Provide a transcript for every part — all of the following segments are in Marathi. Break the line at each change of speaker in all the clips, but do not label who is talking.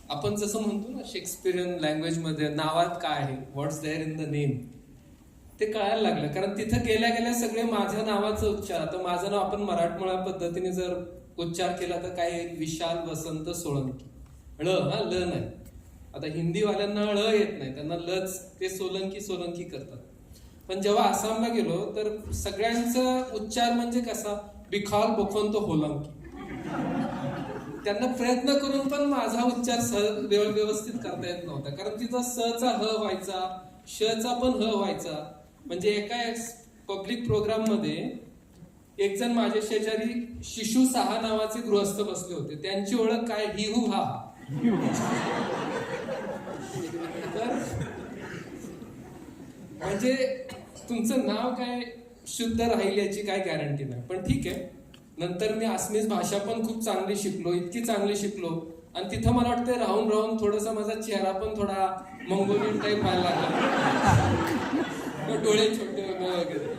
आपण जसं म्हणतो ना शेक्सपिरियन लँग्वेजमध्ये नावात काय आहे, व्हॉट्स देअर इन द नेम, ते कळायला लागलं. कारण तिथं गेल्या गेल्या सगळे माझ्या नावाचा उच्चार, आता माझं नाव आपण मराठमोळ्या पद्धतीने जर उच्चार केला तर काय येईल, विशाल वसंत सोळंकी. ळ, हा ल नाही. आता हिंदीवाल्यांना ळ येत नाही, त्यांना लच, ते सोलंकी सोलंकी करतात. पण जेव्हा आसामला गेलो तर सगळ्यांचा उच्चार म्हणजे कसा, बिखाल बोखोन तो होलंकी. त्यांना प्रयत्न करून पण माझा उच्चार व्यवस्थित करता येत नव्हता. कारण तिथं स चा ह व्हायचा, श चा पण ह व्हायचा. म्हणजे एका पब्लिक प्रोग्राम मध्ये एक जण माझ्या शेजारी शिशु साहा नावाचे गृहस्थ बसले होते. त्यांची ओळख काय, ही हु हा. तर म्हणजे तुमचं नाव काय शुद्ध राहील याची काय गॅरंटी नाही. पण ठीक आहे, नंतर मी आसमीज भाषा पण खूप चांगली शिकलो, इतकी चांगली शिकलो. आणि तिथं मला वाटतं राहून राहून थोडासा माझा चेहरा पण थोडा मंगोलियन टाईप व्हायला लागला, डोळे छोटे वगैरे.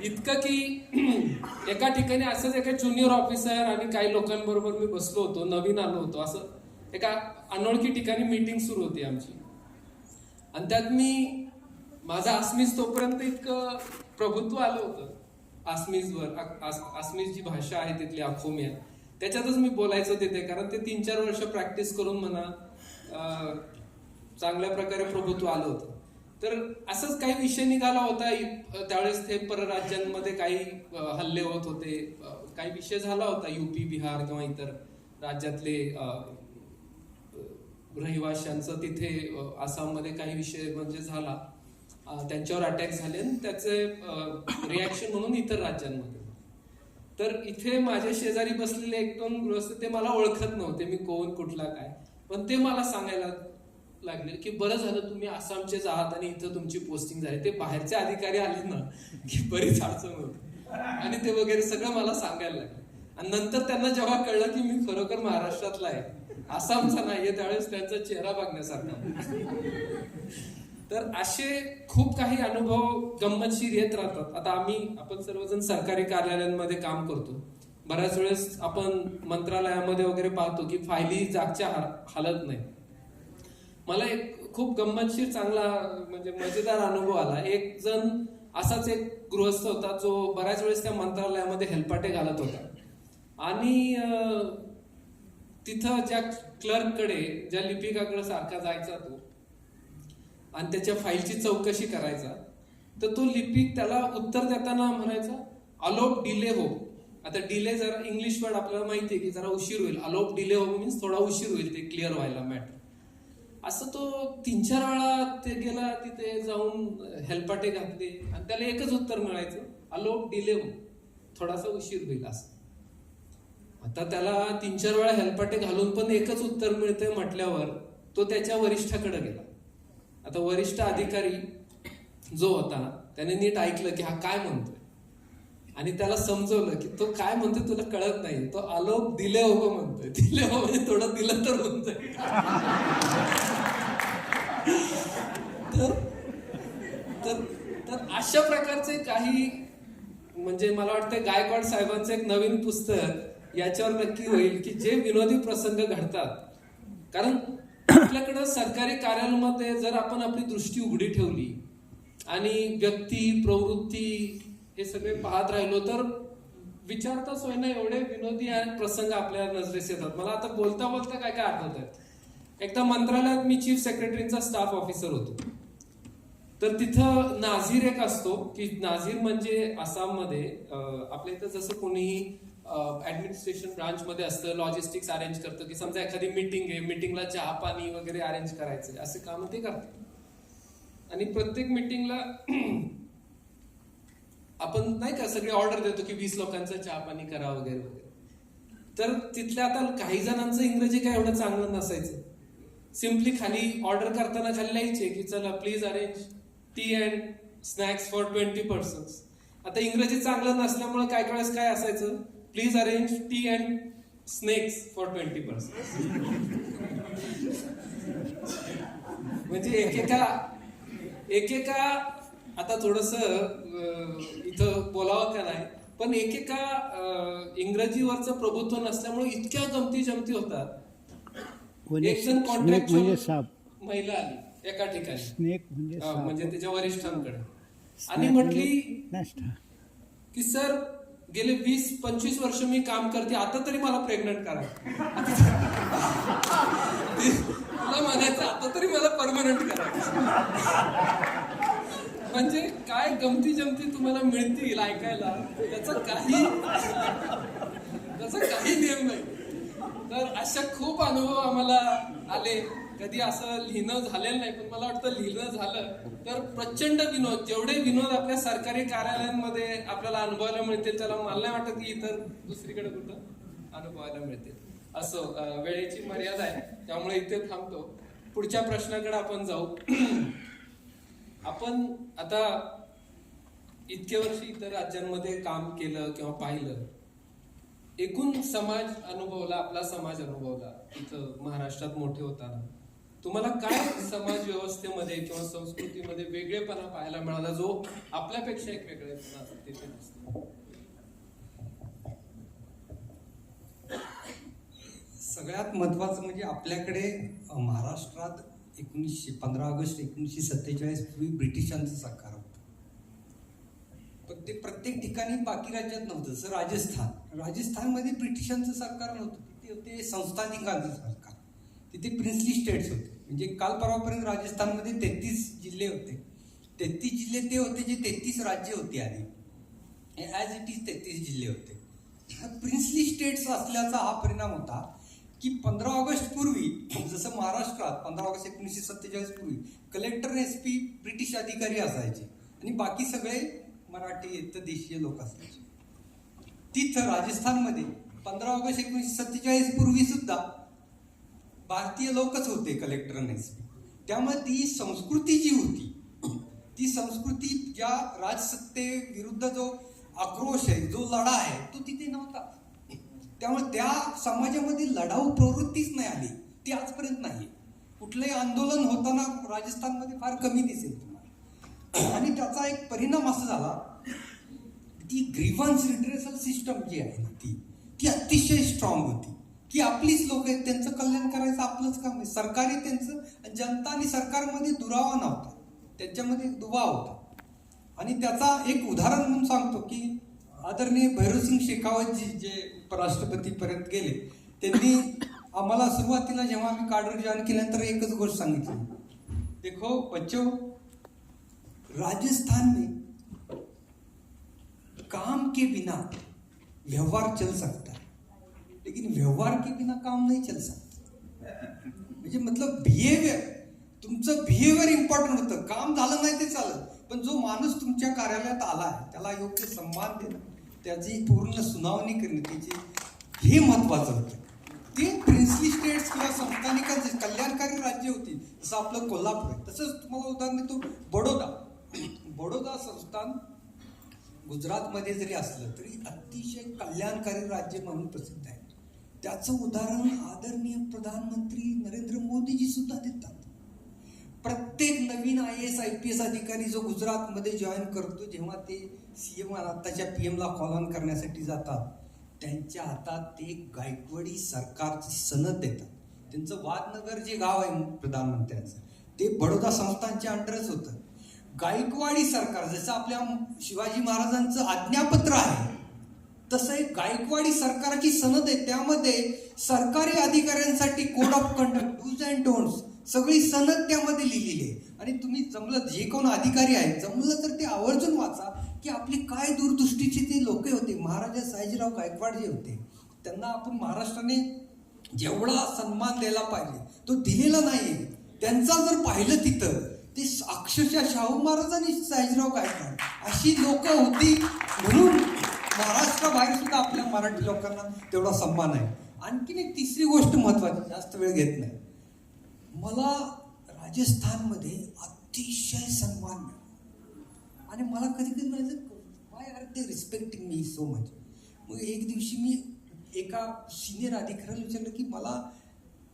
इतकं की एका ठिकाणी असंच एका ज्युनियर ऑफिसर आणि काही लोकांबरोबर मी बसलो होतो, नवीन आलो होतो. असं एका अनोळखी ठिकाणी मीटिंग सुरू होती आमची. आणि त्यात मी माझा आसमीज तोपर्यंत इतकं प्रभुत्व आलं होतं आसमीजवर. आसमीज जी भाषा आहे तिथली अखोमिया, त्याच्यातच मी बोलायचं तिथे. कारण ते 3-4 वर्ष प्रॅक्टिस करून म्हणा चांगल्या प्रकारे प्रभुत्व आलं होतं. तर असंच काही विषय निघाला होता त्यावेळेस. ते परराज्यांमध्ये काही हल्ले होत होते, काही विषय झाला होता युपी, बिहार किंवा इतर राज्यातले रहिवाशांचं तिथे आसाममध्ये काही विषय म्हणजे झाला, त्यांच्यावर अटॅक झाले आणि त्याचे रिॲक्शन म्हणून इतर राज्यांमध्ये. तर इथे माझ्या शेजारी बसलेले 1-2 गृहस्थ ते मला ओळखत नव्हते, मी कोण कुठला काय. पण ते मला सांगायला लागले की बरं झालं तुम्ही आसामचेच आहात आणि इथं तुमची पोस्टिंग झाली. ते बाहेरचे अधिकारी आले ना की बरीच अडचण होती आणि ते वगैरे सगळं मला सांगायला लागले. आणि नंतर त्यांना जेव्हा कळलं की मी खरोखर महाराष्ट्रातला आहे, आसामचा नाहीये, त्यावेळेस त्यांचा चेहरा बघण्यासारखा. तर असे खूप काही अनुभव गंमतशीर येत राहतात. आता आपण सर्वजण सरकारी कार्यालयांमध्ये काम करतो. बऱ्याच वेळेस आपण मंत्रालयामध्ये वगैरे पाहतो की फायली जागच्या हालत नाही. मला एक खूप गंमतशीर चांगला म्हणजे मजेदार अनुभव आला. एक जण असाच एक गृहस्थ होता जो बऱ्याच वेळेस त्या मंत्रालयामध्ये हेलपाटे घालत होता. आणि तिथं ज्या क्लर्ककडे, ज्या लिपिकाकडे सारखा जायचा तो आणि त्याच्या फाईलची चौकशी करायचा, तर तो लिपिक त्याला उत्तर देताना म्हणायचा अलोप डिले हो. आता डिले जरा इंग्लिश वर्ड आपल्याला माहिती आहे की जरा उशीर होईल. अलोप डिले हो मीन्स थोडा उशीर होईल ते क्लिअर व्हायला मॅटर. असं तो 3-4 वेळा ते गेला, तिथे जाऊन हेलपाटे घातले आणि त्याला एकच उत्तर मिळायचं, अलोप डिले हो, थोडासा उशीर होईल असं. आता त्याला 3-4 वेळा हेलपाटे घालून पण एकच उत्तर मिळतंय म्हटल्यावर तो त्याच्या वरिष्ठाकडे गेला. आता वरिष्ठ अधिकारी जो होता त्याने नीट ऐकलं की हा काय म्हणतोय आणि त्याला समजवलं की तो काय म्हणतोय तुला कळत नाही, तो आलोप दिले हो म्हणतोय. दिले हो म्हणजे थोडं दिलं तर म्हणतोय. तर अशा प्रकारचे काही म्हणजे मला वाटतं गायकवाड साहेबांचं एक नवीन पुस्तक याच्यावर नक्की होईल की जे विनोदी प्रसंग घडतात. कारण आपल्याकडं सरकारी कार्यालयामध्ये जर आपण आपली दृष्टी उघडी ठेवली आणि व्यक्ती, प्रवृत्ती हे सगळे पाहत राहिलो तर विचारताच होईना एवढे विनोदी प्रसंग आपल्या नजरेस येतात. मला आता बोलता बोलता काय काय आठवत आहे. एकदा मंत्रालयात मी चीफ सेक्रेटरीचा स्टाफ ऑफिसर होतो. तर तिथं नाझीर एक असतो की नाझीर म्हणजे आसाममध्ये आपल्या इथं जसं कोणीही ऍडमिनिस्ट्रेशन ब्रांच मध्ये असतं, लॉजिस्टिक्स अरेंज करतं की समजा एखादी मीटिंग आहे, मीटिंगला चहा पाणी वगैरे अरेंज करायचं, असे काम ते करतात. आणि प्रत्येक मीटिंगला आपण नाही का सगळे ऑर्डर देतो की 20 लोकांचं चहा पाणी करा वगैरे वगैरे. तर तिथल्या आता काही जणांचं इंग्रजी काय एवढं चांगलं नसायचं. सिम्पली खाली ऑर्डर करताना खाली लिहायचे की चला please arrange tea and snacks for 20 persons. आता इंग्रजी चांगलं नसल्यामुळे काय वेळेस काय असायचं, please arrange tea and snacks for 20 persons. म्हणजे एकेका आता थोडस इथं बोलावं का नाही, पण एकेका इंग्रजीवरचं प्रभुत्व नसल्यामुळे इतक्या गमती जमती होतात. एक जण
स्नेक म्हणजे
कॉन्ट्रॅक्च्युअल
साप.
महिला आली एका ठिकाणी,
स्नेक म्हणजे साप.
म्हणजे त्याच्या वरिष्ठांकडे, आणि
स्नेक
म्हटली
म्हणजे नष्ट.
की सर गेले 20-25 वर्ष मी काम करते, आता तरी मला प्रेग्नंट करा. तुला म्हणायचं आता तरी मला परमनंट करा. म्हणजे काय गमती जमती तुम्हाला मिळतील ऐकायला, त्याचा काही नियम नाही. तर अशा खूप अनुभव आम्हाला आले. कधी असं लिहिणं झालेलं नाही, पण मला वाटतं लिहिणं झालं तर प्रचंड विनोद, जेवढे विनोद आपल्या सरकारी कार्यालयांमध्ये आपल्याला अनुभवायला मिळतील त्याला मला नाही वाटत की इतर दुसरीकडे कुठं अनुभवायला मिळतील. असो, वेळेची मर्यादा आहे त्यामुळे इथे थांबतो. पुढच्या प्रश्नाकडे आपण जाऊ. आपण आता इतके वर्ष इतर राज्यांमध्ये काम केलं किंवा पाहिलं, एकूण समाज अनुभवला, आपला समाज अनुभवला इथं महाराष्ट्रात मोठे होताना, तुम्हाला काय समाज व्यवस्थेमध्ये किंवा संस्कृतीमध्ये वेगळेपणा पाहायला मिळाला जो आपल्यापेक्षा एक वेगळेपणा तिथे दिसतो?
सगळ्यात महत्वाचं म्हणजे आपल्याकडे महाराष्ट्रात 15 ऑगस्ट 1947 पूर्वी ब्रिटिशांचं सरकार होतं. पण ते प्रत्येक ठिकाणी बाकी राज्यात नव्हतं. जसं राजस्थानमध्ये ब्रिटिशांचं सरकार नव्हतं, तिथे होते संस्थानिकांचं सरकार. तिथे प्रिन्सली स्टेट्स होते. म्हणजे काल परवापर्यंत राजस्थानमध्ये 33 जिल्हे होते. 33 जिल्हे ते होते जे 33 राज्य होती आधी. ॲज इट इज 33 जिल्हे होते. प्रिन्सली स्टेट्स असल्याचा हा परिणाम होता की 15 ऑगस्ट पूर्वी, जसं महाराष्ट्रात 15 ऑगस्ट 1947 पूर्वी कलेक्टर SP ब्रिटिश अधिकारी असायचे आणि बाकी सगळे मराठी देशीय लोक असायचे. तिथं राजस्थानमध्ये 15 ऑगस्ट 1947 पूर्वी सुद्धा भारतीय लोकच होते कलेक्टर आणि SP. त्यामुळे ती संस्कृती जी होती, ती संस्कृती ज्या राजसत्ते विरुद्ध जो आक्रोश आहे, जो लढा आहे, तो तिथे नव्हता. त्यामुळे त्या समाजामध्ये लढाऊ प्रवृत्तीच नाही आली, ती आजपर्यंत नाही. कुठलंही आंदोलन होताना राजस्थानमध्ये फार कमी दिसेल तुम्हाला. आणि त्याचा एक परिणाम असा झाला, ती ग्रीव्हन्स रिड्रेसल सिस्टम जी आहे ती अतिशय स्ट्रॉंग होती. की आपलीच लोक आहेत, त्यांचं कल्याण करायचं आपलंच काम आहे. सरकारी त्यांचं, जनता आणि सरकारमध्ये दुरावा नव्हता, त्यांच्यामध्ये दुवा होता. आणि त्याचा एक उदाहरण म्हणून सांगतो की आदरणीय भैरोसिंग शेखावतजी जे उपराष्ट्रपतीपर्यंत गेले, त्यांनी आम्हाला सुरुवातीला जेव्हा आम्ही काडर जॉईन केल्यानंतर एकच गोष्ट सांगितली, देखो बच्चो, राजस्थान में काम के बिना व्यवहार चल सकता है, लेकिन व्यवहार के बिना काम नहीं चल सकता. म्हणजे मतलब बिहेवियर, तुमचं बिहेवियर इम्पॉर्टंट होतं. काम झालं नाही ते चालत, पण जो माणूस तुमच्या कार्यालयात आला आहे त्याला योग्य सन्मान देणं, त्याची पूर्ण सुनावणी करणे, त्याची हे महत्वाचं होतं. ते प्रिन्सली स्टेट्स किंवा संस्थानिकांचे कल्याणकारी राज्य होती. जसं आपलं कोल्हापूर आहे, तसंच तुम्हाला उदाहरण देतो बडोदा संस्थान गुजरातमध्ये जरी असलं तरी अतिशय कल्याणकारी राज्य म्हणून प्रसिद्ध आहे. त्याचं उदाहरण आदरणीय प्रधानमंत्री नरेंद्र मोदीजी सुद्धा देतात. प्रत्येक नवीन IAS IPS अधिकारी जो गुजरातमध्ये जॉईन करतो, जेव्हा ते CM आताच्या PM ला कॉल ऑन करण्यासाठी जातात, त्यांच्या हातात ते गायकवाडी सरकारची सनद देतात. त्यांचं वादनगर जे गाव आहे प्रधानमंत्र्यांचं, ते बडोदा संस्थानच्या अंडरच होतं. गायकवाडी सरकार, जसं आपल्या शिवाजी महाराजांचं आज्ञापत्र आहे, तसं एक गायकवाडी सरकारची सनद आहे. त्यामध्ये सरकारी अधिकाऱ्यांसाठी code of conduct, dos and don'ts, सगळी सनद त्यामध्ये लिहिलेली आहे. आणि तुम्ही जमलं, जे कोण अधिकारी आहेत, जमलं तर ते आवर्जून वाचा की आपले काय दूरदृष्टीचे ते लोक होते. महाराजा सयाजीराव गायकवाड जे होते, त्यांना आपण महाराष्ट्राने जेवढा सन्मान द्यायला पाहिजे तो दिलेला नाही. त्यांचा जर पाहिलं तिथं, ते अक्षरशः शाहू महाराज आणि सयाजीराव गायकवाड अशी लोक होती, म्हणून महाराष्ट्राबाहेर सुद्धा आपल्या मराठी लोकांना तेवढा सन्मान आहे. आणखीन एक तिसरी गोष्ट महत्वाची, जास्त वेळ घेत नाही, मला राजस्थानमध्ये अतिशय सन्मान मिळाला. आणि मला कधी कधी म्हणायचं, Y are they respecting me so much. मग एक दिवशी मी एका सिनियर अधिकाऱ्याला विचारलं की मला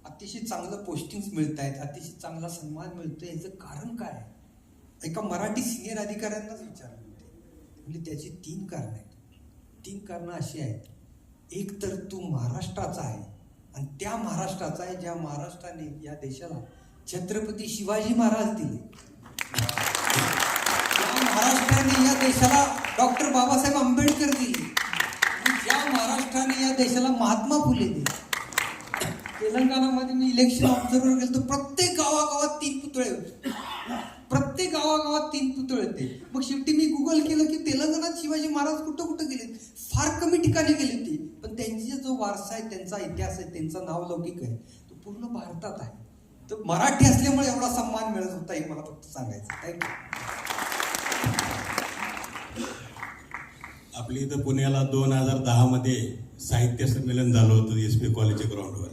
अतिशय चांगलं पोस्टिंग्स मिळत आहेत, अतिशय चांगला सन्मान मिळतोय, याचं कारण काय आहे? एका मराठी सिनियर अधिकाऱ्यांनाच विचारलं होते. म्हणजे त्याची 3 कारणं आहेत. 3 कारणं अशी आहेत, एक तर तू महाराष्ट्राचा आहे आणि त्या महाराष्ट्राचा आहे ज्या महाराष्ट्राने या देशाला छत्रपती शिवाजी महाराज दिले, ज्या महाराष्ट्राने या देशाला डॉक्टर बाबासाहेब आंबेडकर दिले, आणि ज्या महाराष्ट्राने या देशाला महात्मा फुले दिले. तेलंगणामध्ये मी इलेक्शन ऑब्झर्वर गेलो तर प्रत्येक गावागावात 3 पुतळे होते, प्रत्येक गावागावात 3 पुतळे होते. मग शेवटी मी गुगल केलं की तेलंगणात शिवाजी महाराज कुठं कुठं गेले, फार कमी ठिकाणी गेले ते, पण त्यांचा जो वारसा आहे, त्यांचा इतिहास आहे, त्यांचा नावलौकिक आहे, तो पूर्ण भारतात आहे. तर मराठी असल्यामुळे एवढा सन्मान मिळत होता हे मला फक्त सांगायचं. थँक्यू.
आपली इथं पुण्याला 2010 मध्ये साहित्य संमेलन झालं होतं SP कॉलेजच्या ग्राउंडवर,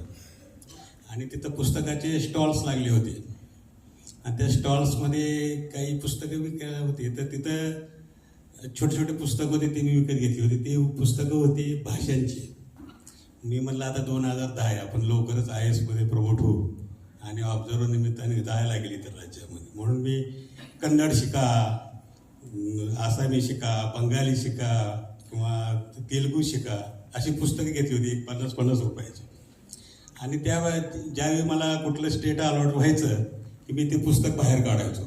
आणि तिथं पुस्तकाचे स्टॉल्स लागले होते, आणि त्या स्टॉल्समध्ये काही पुस्तकं विकायला होती. तर तिथं छोटे छोटे पुस्तकं होते, ते मी विकत घेतली होती. ती पुस्तकं होती भाषांची. मी म्हटलं आता 2010 आहे, आपण लवकरच IAS मध्ये प्रमोट होऊ, आणि ऑब्झर्वर निमित्ताने जायला लागली तर राज्यामध्ये. म्हणून मी कन्नड शिका, आसामी शिका, बंगाली शिका किंवा तेलुगू शिका अशी पुस्तकं घेतली होती 50-50 रुपयाची. आणि ज्यावेळी मला कुठलं स्टेट अलॉट व्हायचं की मी ते पुस्तक बाहेर काढायचो,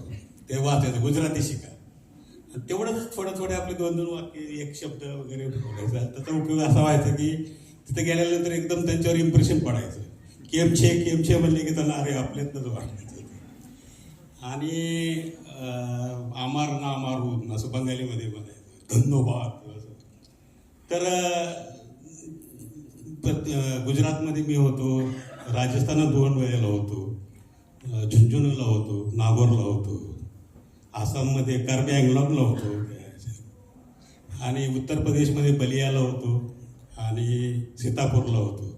ते वाचायचं, गुजराती शिका. तेवढंच थोडे आपले 2-2 वाक्य, 1 शब्द वगैरे बोलायचा. त्याचा उपयोग असा व्हायचा की तिथे गेल्यानंतर एकदम त्यांच्यावर इम्प्रेशन पडायचं. केम छे म्हणले की त्यांना अरे आपल्यातनंच वाटायचं. आणि आमार ना आमारून असं बंगालीमध्ये म्हणायचं, धन्यवाद असं. तर गुजरातमध्ये मी होतो, राजस्थानात 2 वेळेला होतो, झुंझुनूला होतो, नागौरला होतो, आसाममध्ये कार्बी अँग्लॉंगला होतो, आणि उत्तर प्रदेशमध्ये बलियाला होतो, आणि सीतापूरला होतो.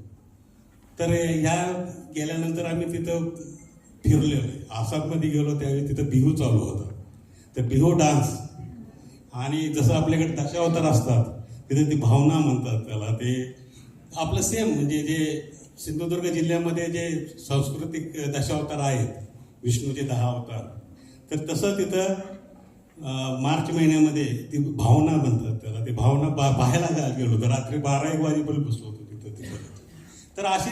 तर ह्या गेल्यानंतर आम्ही तिथं फिरलेलो आहे. आसाममध्ये गेलो त्यावेळी तिथं बिहू चालू होता. तर बिहू डान्स, आणि जसं आपल्याकडे दशावतार असतात तिथे ती भावना म्हणतात त्याला, ते आपलं सेम म्हणजे जे सिंधुदुर्ग जिल्ह्यामध्ये जे सांस्कृतिक दशावतार आहेत, विष्णूचे 10 अवतार, तर तसं तिथं मार्च महिन्यामध्ये ती भावना म्हणतात त्याला, ती भावना पाहायला गेलो होतो. रात्री 12-1 वाजेपर्यंत बसलो होतो तिथं. तर अशी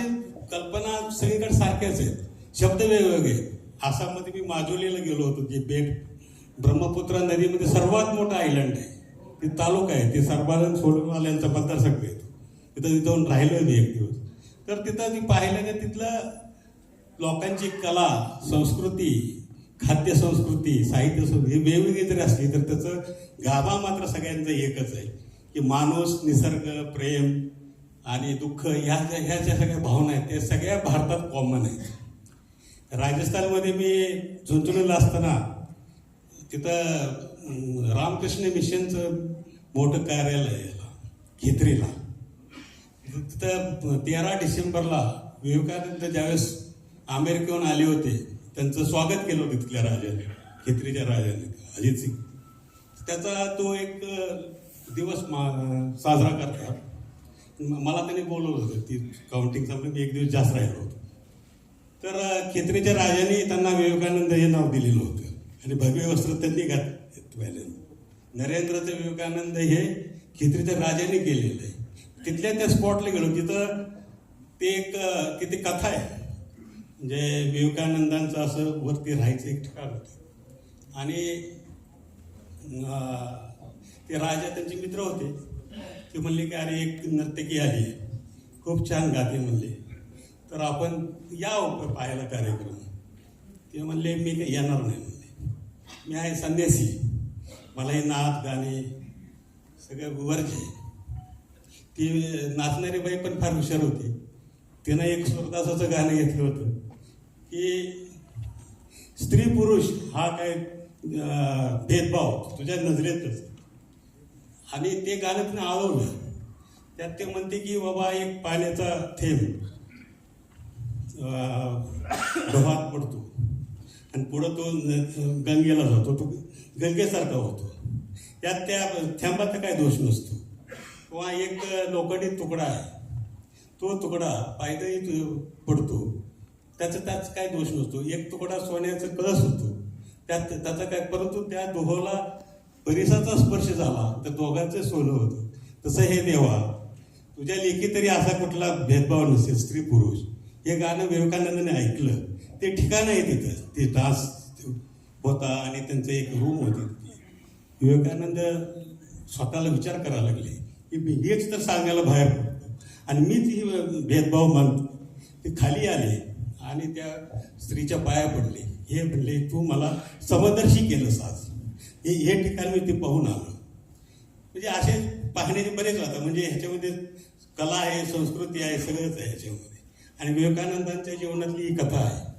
कल्पना सगळीकडे सारख्याच आहेत, शब्द वेगवेगळे. आसाममध्ये मी माजुलीला गेलो होतो, जे बेट ब्रह्मपुत्रा नदीमध्ये सर्वात मोठं आयलंड आहे, ते तालुका आहे, ते सर्वांना सोडूनवाल्यांचा मतदारसंघ आहे. तिथं जाऊन राहिलो मी 1 दिवस. तर तिथं ती पाहिलं की तिथलं लोकांची कला, संस्कृती, खाद्य संस्कृती, साहित्य संस्कृती ही वेगवेगळी जरी असली तर त्याचं गाभा मात्र सगळ्यांचं एकच आहे की माणूस, निसर्ग, प्रेम आणि दुःख ह्या ज्या सगळ्या भावना आहेत त्या सगळ्या भारतात कॉमन आहेत. राजस्थानमध्ये मी झुंझुनूला असताना तिथं रामकृष्ण मिशनचं मोठं कार्यालय आहे खेत्रीला. तिथं 13 डिसेंबरला विवेकानंद ज्यावेळेस अमेरिकेहून आले होते त्यांचं स्वागत केलं होतं तिथल्या राजाने, खेत्रीच्या राजाने, अजित सिंग. त्याचा तो एक दिवस साजरा करतात. मला त्यांनी बोलवलं होतं, ती काउंटिंग संपली, मी 1 दिवस जास्त राहिलो होतो. तर खेत्रीच्या राजाने त्यांना विवेकानंद हे नाव दिलेलं होतं, आणि भगवे वस्त्र त्यांनी घातले. नरेंद्रचं विवेकानंद हे खेत्रीच्या राजाने केलेलं आहे. तिथल्या त्या स्पॉटला गेलो, तिथं ते एक तिथे कथा आहे, म्हणजे विवेकानंदांचं असं वरती राहायचं एक ठिकाण होतं, आणि ते राजा त्यांचे मित्र होते. ते म्हणले की अरे एक नर्तकी आली, खूप छान गाते म्हणले, तर आपण या पाहायला कार्यक्रम. ते म्हणले मी काही येणार नाही म्हणले, मी आहे संन्यासी, मला हे नाच गाणे सगळं वर्ज्य आहे. ती नाचणारी बाई पण फार हुशार होती. तिनं एक सूरदासाचं गाणं घेतलं होतं की स्त्री पुरुष हा काय भेदभाव तुझ्या नजरेतच, आणि ते गाणं तिनं आवडलं. त्यात ते म्हणते की बाबा एक पाण्याचा थेंब डोहात पडतो आणि पुढं तो गंगेला जातो, तो गंगेसारखा होतो, त्यात त्या थेंबाचा काय दोष नसतो. किंवा एक लोखंडी तुकडा आहे, तो तुकडा पायदळी पडतो, त्याच काय दोष नसतो. एक तुकडा सोन्याचा कळस होतो, त्याचा काय, परंतु त्या दोहोला परिसाचा स्पर्श झाला तर दोघांचं सोनं होतं. तसं हे देवा तुझ्या लेखी तरी असा कुठला भेदभाव नसेल स्त्री पुरुष. हे गाणं विवेकानंदाने ऐकलं. ते ठिकाण आहे तिथं, ते डान्स होता आणि त्यांचं एक रूम होती. विवेकानंद स्वतःला विचार करायला लागले की मी हेच तर सांगायला बाहेर पडतो आणि मीच ही भेदभाव मानतो. ते खाली आले आणि त्या स्त्रीच्या पाया पडले. हे म्हणले तू मला समदर्शी केलंस आज. हे ठिकाण मी ते पाहून आलो. म्हणजे असे पाहण्याचे बरेच होतात. म्हणजे ह्याच्यामध्ये कला आहे, संस्कृती आहे, सगळंच आहे ह्याच्यामध्ये. आणि विवेकानंदांच्या जीवनातली ही कथा आहे.